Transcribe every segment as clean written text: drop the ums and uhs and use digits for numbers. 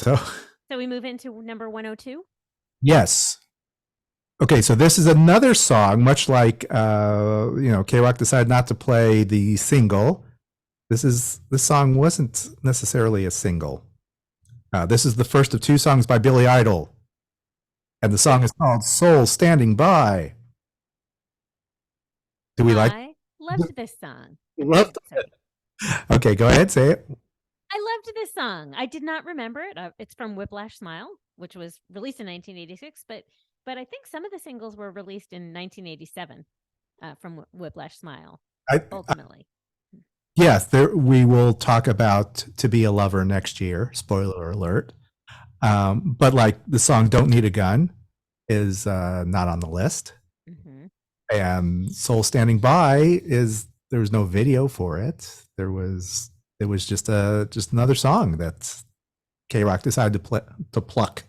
So, So we move into number 102. yes. Okay, so this is another song, much like K Rock decided not to play the single. This song wasn't necessarily a single. This is the first of two songs by Billy Idol, and the song is called "Soul Standing By." Do we like? I loved this song. Go Love. ahead. Sorry. Okay, go ahead, say it. I loved this song. I did not remember it. It's from Whiplash Smile, which was released in 1986, but I think some of the singles were released in 1987 from Whiplash Smile. I, Ultimately, yes, we will talk about "To Be a Lover" next year. Spoiler alert. But like the song "Don't Need a Gun" is not on the list, mm-hmm. and "Soul Standing By" is there was no video for it. It was just another song that K Rock decided to pluck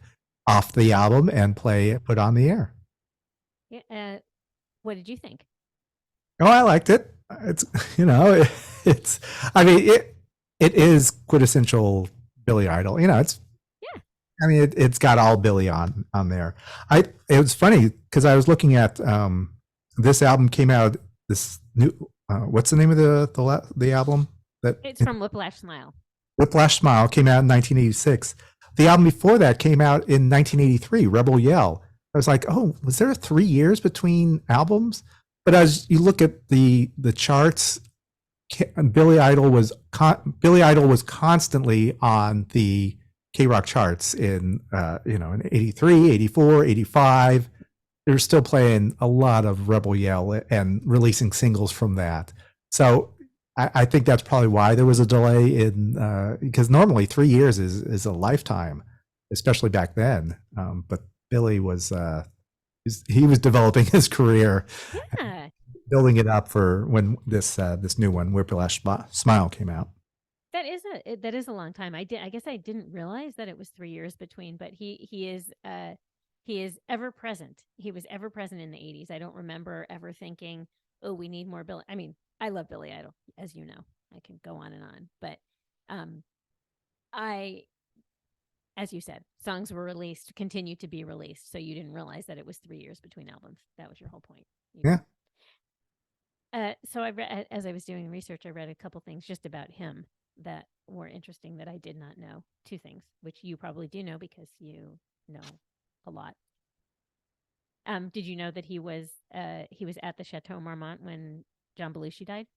off the album and put on the air. Yeah. What did you think? Oh, I liked it. It's it's I mean it is quintessential Billy Idol. It's Yeah. I mean it's got all Billy on there. It was funny because I was looking at this album came out this new what's the name of the album that It's from Whiplash Smile. Whiplash Smile came out in 1986. The album before that came out in 1983, Rebel Yell. I was like, oh, was there 3 years between albums? But as you look at the charts, Billy Idol was constantly on the K Rock charts in in 83, 84, 85. They were still playing a lot of Rebel Yell and releasing singles from that. So I think that's probably why there was a delay in because normally 3 years is a lifetime, especially back then. But Billy was he was developing his career, Yeah. building it up for when this new one, Whiplash Smile, came out. That is a long time. I guess I didn't realize that it was 3 years between, but he is ever present. He was ever present in the 80s. I don't remember ever thinking, "Oh, we need more Billy." I mean, I love Billy Idol, as you know. I can go on and on, but I as you said, songs were released, continue to be released, so you didn't realize that it was 3 years between albums. That was your whole point. Yeah. So I read, as I was doing research, I read a couple things just about him that were interesting that I did not know. Two things, which you probably do know because you know a lot. Did you know that he was at the Chateau Marmont when John Belushi died?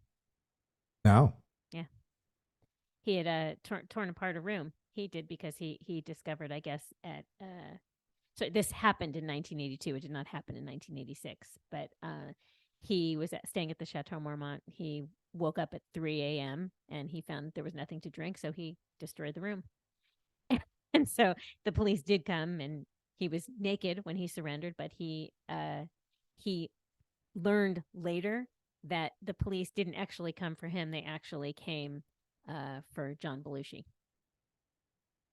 No. Yeah, he had torn apart a room. He did because he discovered, I guess, at so this happened in 1982. It did not happen in 1986, but he was staying at the Chateau Marmont. He woke up at 3 a.m. and he found there was nothing to drink, so he destroyed the room. And so the police did come, and he was naked when he surrendered, but he learned later that the police didn't actually come for him. They actually came for John Belushi.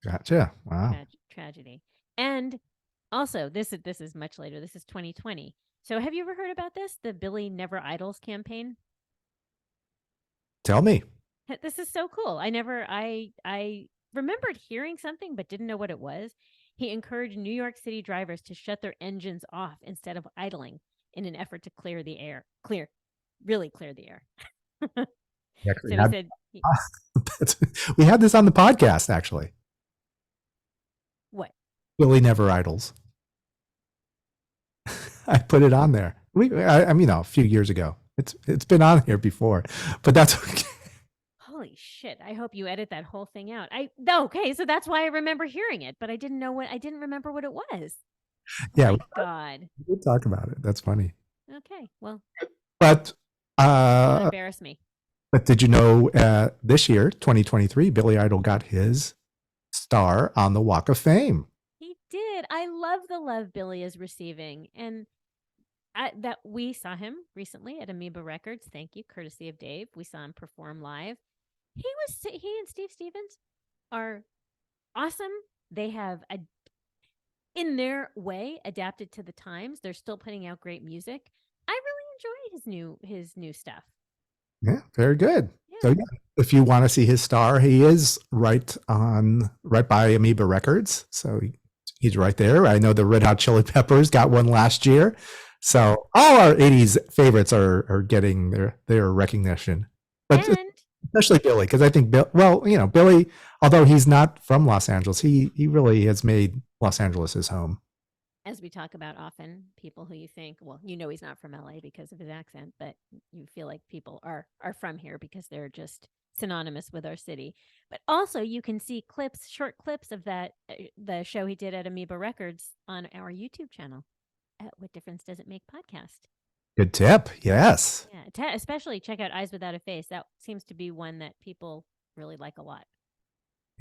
Gotcha. Wow. Tragedy. And also, this is much later. This is 2020. So have you ever heard about this? The Billy Never Idols campaign? Tell me. This is so cool. I remembered hearing something but didn't know what it was. He encouraged New York City drivers to shut their engines off instead of idling in an effort to clear the air. Really clear the air. So he said we had this on the podcast actually. What? Billy Never Idols. I put it on there. I mean, a few years ago. It's been on here before, but that's okay. Holy shit! I hope you edit that whole thing out. Okay, so that's why I remember hearing it, but I didn't remember what it was. Yeah, my God. We talk about it. That's funny. Okay, well, but don't embarrass me. But did you know this year, 2023, Billy Idol got his star on the Walk of Fame? He did. I love the love Billy is receiving, and that we saw him recently at Amoeba Records. Thank you, courtesy of Dave. We saw him perform live. He and Steve Stevens are awesome. They have in their way adapted to the times. They're still putting out great music. I really enjoy his new stuff. Yeah, very good. So yeah, if you want to see his star, he is right by Amoeba Records. So he's right there. I know the Red Hot Chili Peppers got one last year. So all our 80s favorites are getting their recognition. But And especially Billy, because I think Billy, although he's not from Los Angeles, he really has made Los Angeles his home. as we talk about often, people who you think, well, he's not from LA because of his accent, but you feel like people are from here because they're just synonymous with our city. But also, you can see short clips of that the show he did at Amoeba Records on our YouTube channel at What Difference Does It Make podcast. Good tip. Yes. Yeah, especially check out Eyes Without a Face. That seems to be one that people really like a lot.